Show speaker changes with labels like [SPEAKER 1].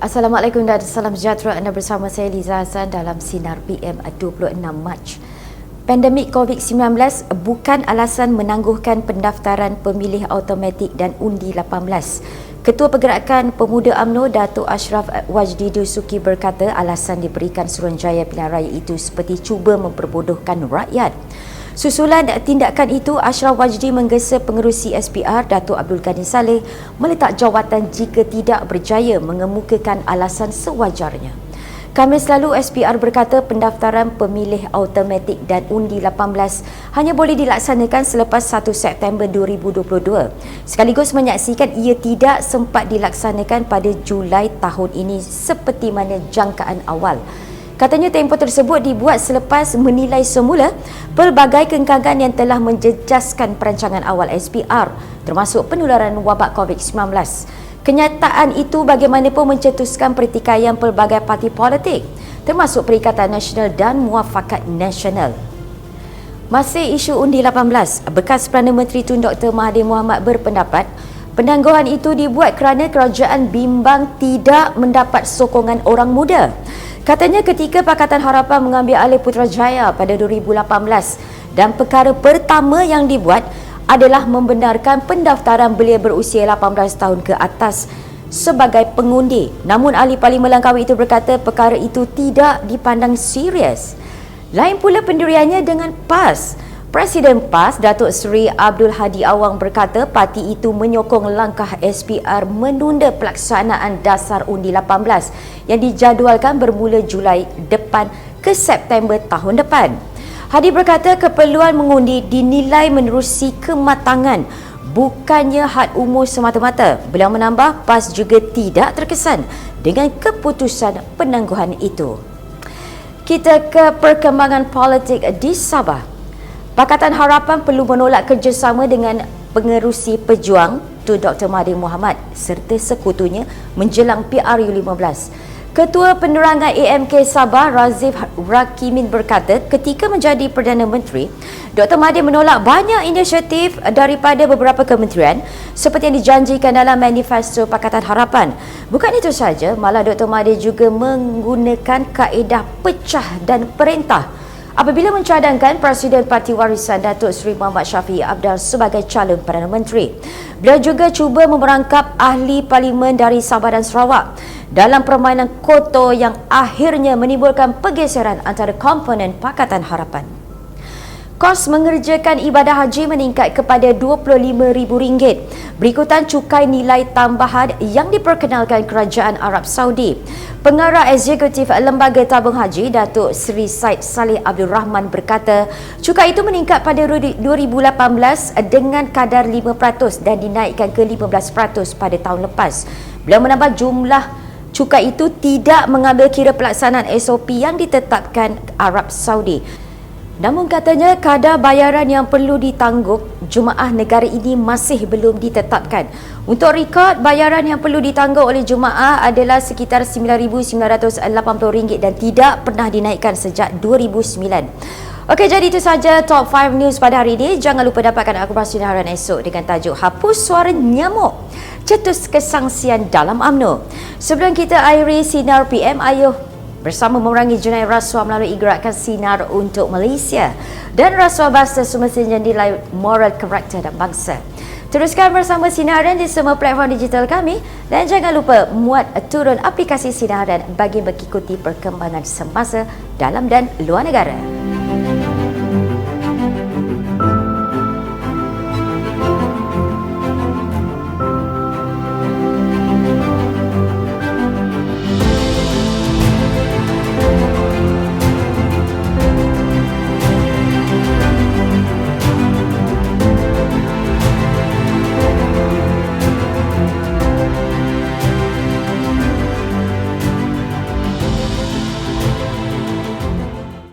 [SPEAKER 1] Assalamualaikum dan salam sejahtera. Anda bersama saya Liza Hassan dalam Sinar PM 26 Mac. Pandemik COVID-19 bukan alasan menangguhkan pendaftaran pemilih automatik dan undi 18. Ketua Pergerakan Pemuda UMNO Datuk Ashraf Wajdi Dusuki berkata alasan diberikan Suruhanjaya Pilihan Raya itu seperti cuba memperbodohkan rakyat. Susulan tindakan itu, Ashraf Wajdi menggesa pengerusi SPR Datuk Abdul Ghani Saleh meletak jawatan jika tidak berjaya mengemukakan alasan sewajarnya. Khamis lalu, SPR berkata pendaftaran pemilih automatik dan undi 18 hanya boleh dilaksanakan selepas 1 September 2022. Sekaligus menyaksikan ia tidak sempat dilaksanakan pada Julai tahun ini seperti mana jangkaan awal. Katanya tempoh tersebut dibuat selepas menilai semula pelbagai kengkangan yang telah menjejaskan perancangan awal SPR termasuk penularan wabak COVID-19. Kenyataan itu bagaimanapun mencetuskan pertikaian pelbagai parti politik termasuk Perikatan Nasional dan Muafakat Nasional. Masih isu undi 18, bekas Perdana Menteri Tun Dr. Mahathir Mohamad berpendapat penangguhan itu dibuat kerana kerajaan bimbang tidak mendapat sokongan orang muda. Katanya ketika Pakatan Harapan mengambil alih Putrajaya pada 2018 dan perkara pertama yang dibuat adalah membenarkan pendaftaran belia berusia 18 tahun ke atas sebagai pengundi. Namun ahli Parlimen Langkawi itu berkata perkara itu tidak dipandang serius. Lain pula pendiriannya dengan PAS. Presiden PAS, Datuk Seri Abdul Hadi Awang berkata parti itu menyokong langkah SPR menunda pelaksanaan dasar undi 18 yang dijadualkan bermula Julai depan ke September tahun depan. Hadi berkata keperluan mengundi dinilai menerusi kematangan, bukannya had umur semata-mata. Beliau menambah PAS juga tidak terkesan dengan keputusan penangguhan itu. Kita ke perkembangan politik di Sabah. Pakatan Harapan perlu menolak kerjasama dengan pengerusi pejuang Tun Dr. Mahathir Mohamad serta sekutunya menjelang PRU15. Ketua Penerangan AMK Sabah Razif Rakimin berkata ketika menjadi Perdana Menteri, Dr. Mahathir menolak banyak inisiatif daripada beberapa kementerian seperti yang dijanjikan dalam manifesto Pakatan Harapan. Bukan itu saja, malah Dr. Mahathir juga menggunakan kaedah pecah dan perintah apabila mencadangkan Presiden Parti Warisan Datuk Seri Muhammad Shafie Apdal sebagai calon Perdana Menteri. Beliau juga cuba memerangkap ahli parlimen dari Sabah dan Sarawak dalam permainan kotor yang akhirnya menimbulkan pergeseran antara komponen Pakatan Harapan. Kos mengerjakan ibadah haji meningkat kepada RM25,000 berikutan cukai nilai tambahan yang diperkenalkan Kerajaan Arab Saudi. Pengarah Eksekutif Lembaga Tabung Haji Datuk Seri Said Saleh Abdul Rahman berkata cukai itu meningkat pada 2018 dengan kadar 5% dan dinaikkan ke 15% pada tahun lepas. Beliau menambah jumlah cukai itu tidak mengambil kira pelaksanaan SOP yang ditetapkan Arab Saudi. Namun katanya kadar bayaran yang perlu ditanggung jemaah negara ini masih belum ditetapkan. Untuk rekod, bayaran yang perlu ditanggung oleh jemaah adalah sekitar RM9,980 dan tidak pernah dinaikkan sejak 2009. Okey, jadi itu saja Top 5 News pada hari ini. Jangan lupa dapatkan akhbar sinaran esok dengan tajuk Hapus Suara Nyamuk, Cetus Kesangsian dalam UMNO. Sebelum kita akhiri Sinar PM, ayuh bersama memerangi jenayah rasuah melalui gerakan Sinar untuk Malaysia dan rasuah bahasa semestinya nilai moral karakter dan bangsa. Teruskan bersama Sinaran di semua platform digital kami dan jangan lupa muat turun aplikasi Sinaran bagi mengikuti perkembangan semasa dalam dan luar negara.